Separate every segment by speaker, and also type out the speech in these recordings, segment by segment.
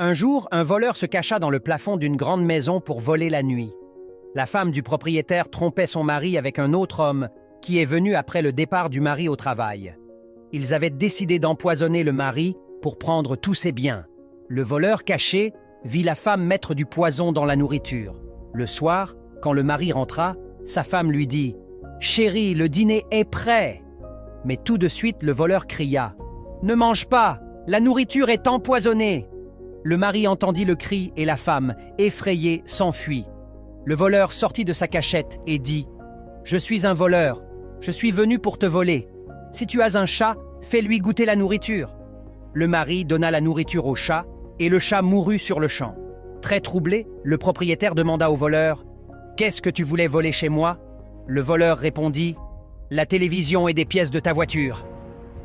Speaker 1: Un jour, un voleur se cacha dans le plafond d'une grande maison pour voler la nuit. La femme du propriétaire trompait son mari avec un autre homme qui est venu après le départ du mari au travail. Ils avaient décidé d'empoisonner le mari pour prendre tous ses biens. Le voleur caché vit la femme mettre du poison dans la nourriture. Le soir, quand le mari rentra, sa femme lui dit « Chérie, le dîner est prêt !» Mais tout de suite, le voleur cria « Ne mange pas, la nourriture est empoisonnée !» Le mari entendit le cri et la femme, effrayée, s'enfuit. Le voleur sortit de sa cachette et dit « Je suis un voleur, je suis venu pour te voler. Si tu as un chat, fais-lui goûter la nourriture. » Le mari donna la nourriture au chat et le chat mourut sur le champ. Très troublé, le propriétaire demanda au voleur « Qu'est-ce que tu voulais voler chez moi ?» Le voleur répondit « La télévision et des pièces de ta voiture. »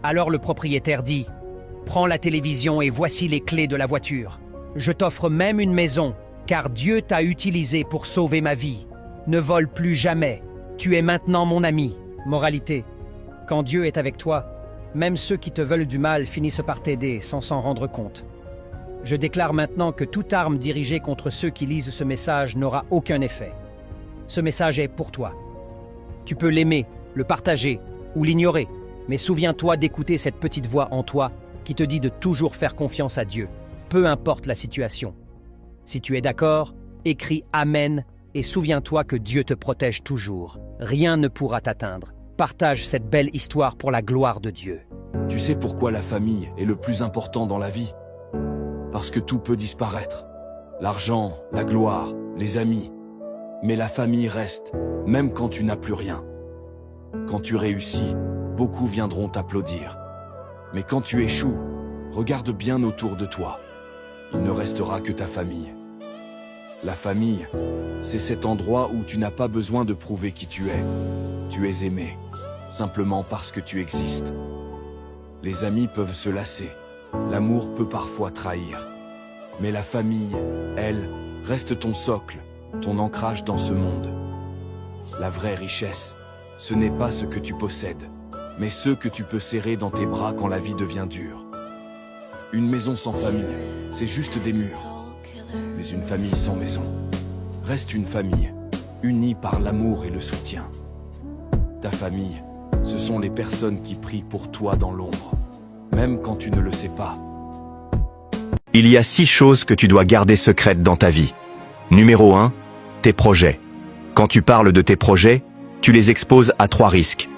Speaker 1: Alors le propriétaire dit « Prends la télévision et voici les clés de la voiture. Je t'offre même une maison, car Dieu t'a utilisé pour sauver ma vie. Ne vole plus jamais. Tu es maintenant mon ami. » Moralité. Quand Dieu est avec toi, même ceux qui te veulent du mal finissent par t'aider sans s'en rendre compte. Je déclare maintenant que toute arme dirigée contre ceux qui lisent ce message n'aura aucun effet. Ce message est pour toi. Tu peux l'aimer, le partager ou l'ignorer, mais souviens-toi d'écouter cette petite voix en toi qui te dit de toujours faire confiance à Dieu, peu importe la situation. Si tu es d'accord, écris « Amen » et souviens-toi que Dieu te protège toujours. Rien ne pourra t'atteindre. Partage cette belle histoire pour la gloire de Dieu.
Speaker 2: Tu sais pourquoi la famille est le plus important dans la vie? Parce que tout peut disparaître. L'argent, la gloire, les amis. Mais la famille reste, même quand tu n'as plus rien. Quand tu réussis, beaucoup viendront t'applaudir. Mais quand tu échoues, regarde bien autour de toi. Il ne restera que ta famille. La famille, c'est cet endroit où tu n'as pas besoin de prouver qui tu es. Tu es aimé, simplement parce que tu existes. Les amis peuvent se lasser. L'amour peut parfois trahir. Mais la famille, elle, reste ton socle, ton ancrage dans ce monde. La vraie richesse, ce n'est pas ce que tu possèdes, mais ceux que tu peux serrer dans tes bras quand la vie devient dure. Une maison sans famille, c'est juste des murs. Mais une famille sans maison reste une famille, unie par l'amour et le soutien. Ta famille, ce sont les personnes qui prient pour toi dans l'ombre, même quand tu ne le sais pas.
Speaker 3: Il y a 6 choses que tu dois garder secrètes dans ta vie. Numéro 1, tes projets. Quand tu parles de tes projets, tu les exposes à 3 risques.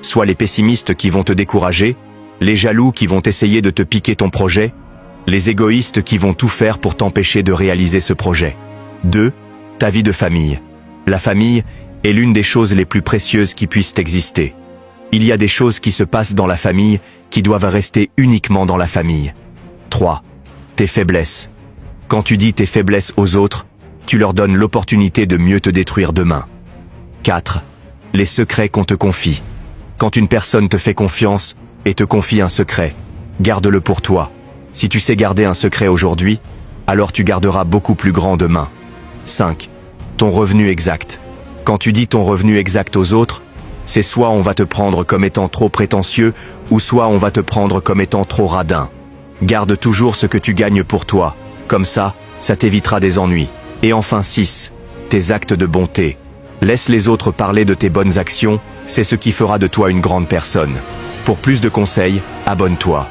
Speaker 3: Soit les pessimistes qui vont te décourager, les jaloux qui vont essayer de te piquer ton projet, les égoïstes qui vont tout faire pour t'empêcher de réaliser ce projet. 2, ta vie de famille. La famille est l'une des choses les plus précieuses qui puissent exister. Il y a des choses qui se passent dans la famille qui doivent rester uniquement dans la famille. 3, tes faiblesses. Quand tu dis tes faiblesses aux autres, tu leur donnes l'opportunité de mieux te détruire demain. 4, les secrets qu'on te confie. Quand une personne te fait confiance et te confie un secret, garde-le pour toi. Si tu sais garder un secret aujourd'hui, alors tu garderas beaucoup plus grand demain. 5, ton revenu exact. Quand tu dis ton revenu exact aux autres, c'est soit on va te prendre comme étant trop prétentieux, ou soit on va te prendre comme étant trop radin. Garde toujours ce que tu gagnes pour toi. Comme ça t'évitera des ennuis. Et enfin 6, tes actes de bonté. Laisse les autres parler de tes bonnes actions, c'est ce qui fera de toi une grande personne. Pour plus de conseils, abonne-toi.